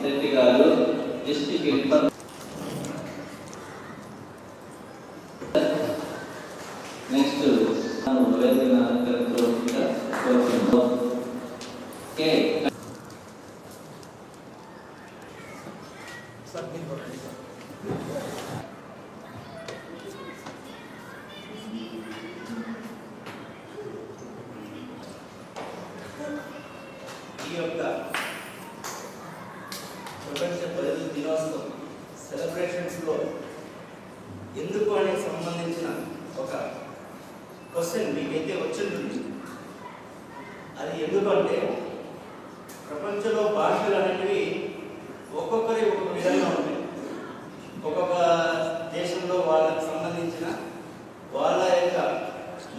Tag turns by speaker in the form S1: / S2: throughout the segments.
S1: రెడ్డి గారు district inform next వేదిక అలంకరించవలసిందిగా కోరుతున్నాం.
S2: ఈ యొక్క ప్రపంచ బదిలీ దినోత్సవం సెలబ్రేషన్స్లో ఎందుకు అనే సంబంధించిన ఒక క్వశ్చన్ మీకైతే వచ్చింటుంది. అది ఎందుకంటే ప్రపంచంలో భాషలు అనేటివి ఒక్కొక్కరి ఒక్కొక్క విధంగా ఉంటాయి. ఒక్కొక్క దేశంలో వాళ్ళకి సంబంధించిన వాళ్ళ యొక్క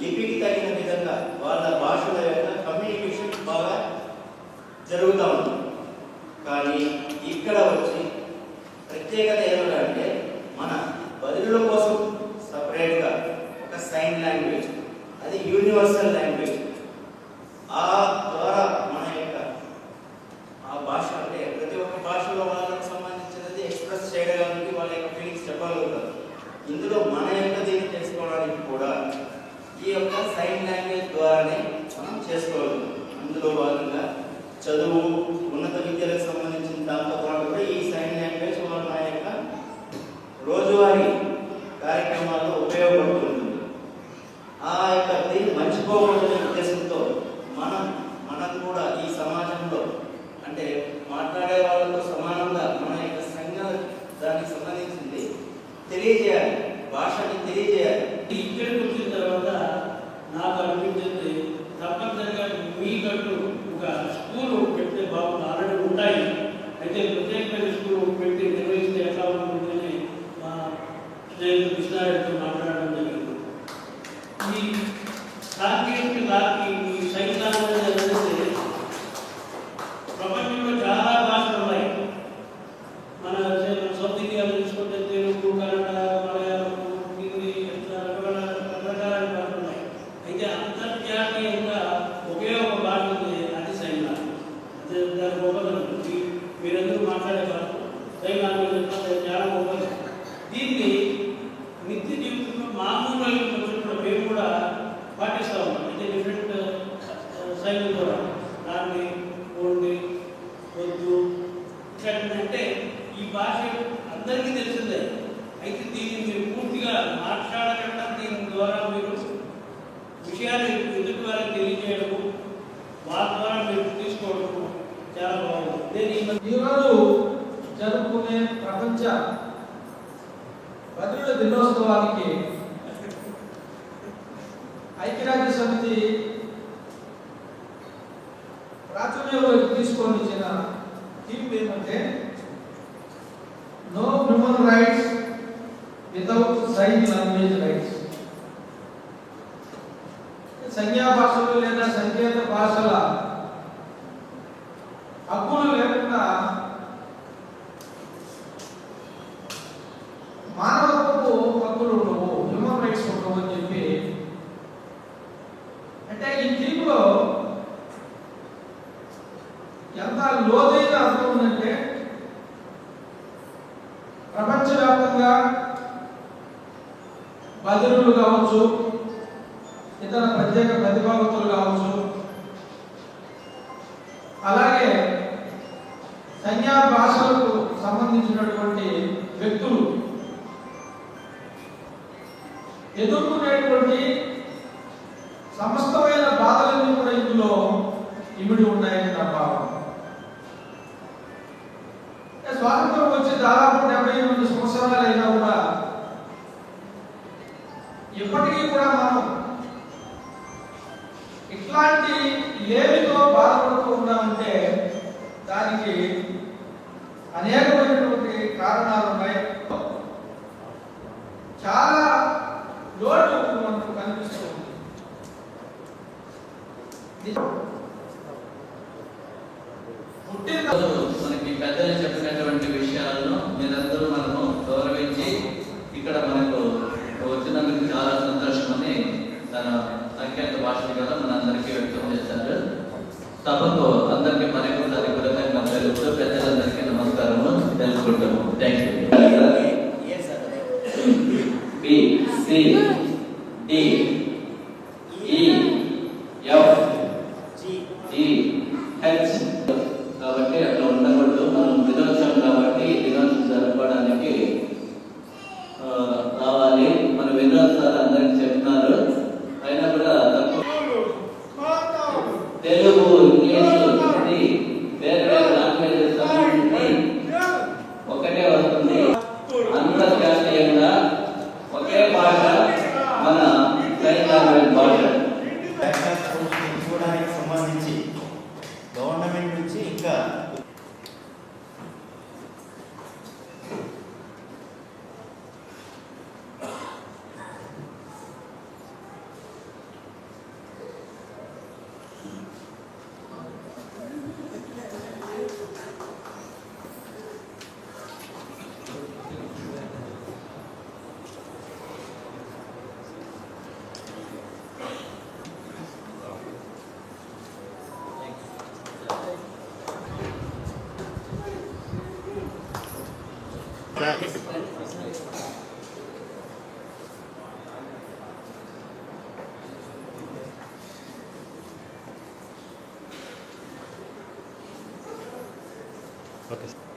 S2: లిపికి తగిన విధంగా వాళ్ళ భాషల యొక్క కమ్యూనికేషన్ బాగా జరుగుతూ ఉంది. కానీ ఇక్కడ వచ్చి ప్రత్యేకత ఏమిటంటే మన బదిలీల కోసం సపరేట్గా ఒక సైన్ లాంగ్వేజ్, అది యూనివర్సల్ లాంగ్వేజ్. ఆ ద్వారా మన యొక్క ఆ భాష అంటే ప్రతి ఒక్క భాషలో వాళ్ళకి సంబంధించినది ఎక్స్ప్రెస్ చేయడానికి వాళ్ళ యొక్క ఫీలింగ్స్ చెప్పగలుగుతారు. ఇందులో మన యొక్క దీన్ని తెలుసుకోవడానికి కూడా ఈ యొక్క సైన్ లాంగ్వేజ్ ద్వారానే మనం చేసుకోగలుగుతాం. అందులో భాగంగా చదువు, ఉన్నత విద్యలకు సంబంధించిన దాంతో పాటు కూడా ఈ సైన్ లాంగ్వేజ్ మన యొక్క రోజువారీ కార్యక్రమాల్లో ఉపయోగపడుతుంది. ఆ యొక్క దీన్ని మర్చిపోకూడదనే ఉద్దేశంతో మనం కూడా ఈ సమాజంలో అంటే మాట్లాడే వాళ్ళతో సమానంగా మన యొక్క సంఘం దానికి సంబంధించింది తెలియజేయాలి, భాషని తెలియజేయాలి.
S3: ఇక్కడికి వచ్చిన తర్వాత నాకు అనిపించింది తప్పనిసరిగా మీకంటూ ఒక స్కూల్ పెడితే బాగుంది. ఆల్రెడీ ఉంటాయి, అయితే ప్రత్యేకమైన స్కూల్ పెట్టి నిర్వహిస్తే ఎట్లా ఉంటుందని మా స్నేహితుడు కృష్ణారెడ్డితో మాట్లాడడం జరిగింది. ఈ సాంకేతిక ఈ సైన్స్ అనేది ప్రపంచంలో చాలా భాషలు ఉన్నాయి. మన సౌత్ ఇండియాలో చూసుకుంటే తెలుగు, కన్నడ, మలయాళం, హిందీ, రకరకాల భాషలు ఉన్నాయి. అయితే అంతర్జాతీయంగా ఒకే ఒక భాష ఉంది, అది సైన్ లాంగ్వేజ్. అదే దాని గొప్పదనం. మీరందరూ మాట్లాడే భాష సైన్ లాంగ్వేజ్ చాలా గొప్పది. దీన్ని నిత్య జీవితంలో మామూలు వచ్చినప్పుడు మేము కూడా పాటిస్తూ ఉంటాం. అయితే డిఫరెంట్ సైన్లు కూడా దాన్ని ఓండి, వద్దు అంటే ఈ భాష అందరికీ తెలిసిందే. అయితే దీన్ని మీరు పూర్తిగా మాట్లాడకుండా దీని ద్వారా మీరు విషయాలు ఎదుటి వారికి తెలియజేయడము, వాళ్ళ ద్వారా మీరు తీసుకోవడము చాలా బాగుంది.
S4: ఈరోజు జరుపుకునే ప్రపంచ బదిలీల దినోత్సవానికి ఐక్యరాజ్య సమితి ప్రాచుర్యంలోకి తీసుకొని వచ్చిన థీమ్ ఏమంటే no human rights without sign language rights. సంజ్ఞా భాషలు లేదా సంకేత భాషల హక్కులు లేకుండా మానవత్వపు హక్కులు ఉండవు, హ్యూమన్ రైట్స్ ఉండవు అని చెప్పి అంటే ఈ థీమ్లో ఎంత లోతైన అర్థం ఉందంటే ప్రపంచవ్యాప్తంగా బదిలీలు కావచ్చు, ఇతర ప్రత్యేక ప్రతిభావంతులు కావచ్చు, అలాగే సంజ్ఞా భాషలకు సంబంధించినటువంటి వ్యక్తులు ఎదుర్కొనేటువంటి సమస్తమైన బాధలన్నీ కూడా ఇందులో ఇమిడి ఉన్నాయని నా భావన. స్వాతంత్రం వచ్చి దాదాపు 78 సంవత్సరాలు అయినా కూడా ఇప్పటికీ కూడా మనం ఇట్లాంటి లేమితో బాధపడుతూ ఉన్నామంటే దానికి అనేకమైనటువంటి కారణాలు ఉన్నాయి. చాలా లోటు మనకు కనిపిస్తూ ఉంది.
S1: మనకి పెద్దలు చెప్పినటువంటి విషయాలను మీరందరూ మనము గౌరవించి ఇక్కడ మనకు వచ్చినందుకు చాలా సంతోషం అని తన సంకేత భాషలు కదా మనందరికీ వ్యక్తం చేశారు. సభకు అందరికీ మరొకసారి కృతజ్ఞతలు తెలుపుతూ పెద్దలందరికీ నమస్కారం. బి సి డి ఈ ఎఫ్ జి హెచ్. కాబట్టి అట్లా ఉండకూడదు. మనం దినోత్సవం కాబట్టి దినోత్సవం జరుపుకోవడానికి రావాలి. మన వినోద్ సార్ అందరికి చెప్తున్నారు, అయినా కూడా తక్కువ తెలుగు, ఇంగ్లీషు, హిందీ వేరే వేరే లాంగ్వేజెస్ ఒకటే వస్తుంది. అంతర్జాతీయంగా ఒకే భాష మన సైన్ లాంగ్వేజ్ భాష.
S2: తీసుకోవడానికి సంబంధించి గవర్నమెంట్ నుంచి ఇంకా
S5: ఓకే సార్.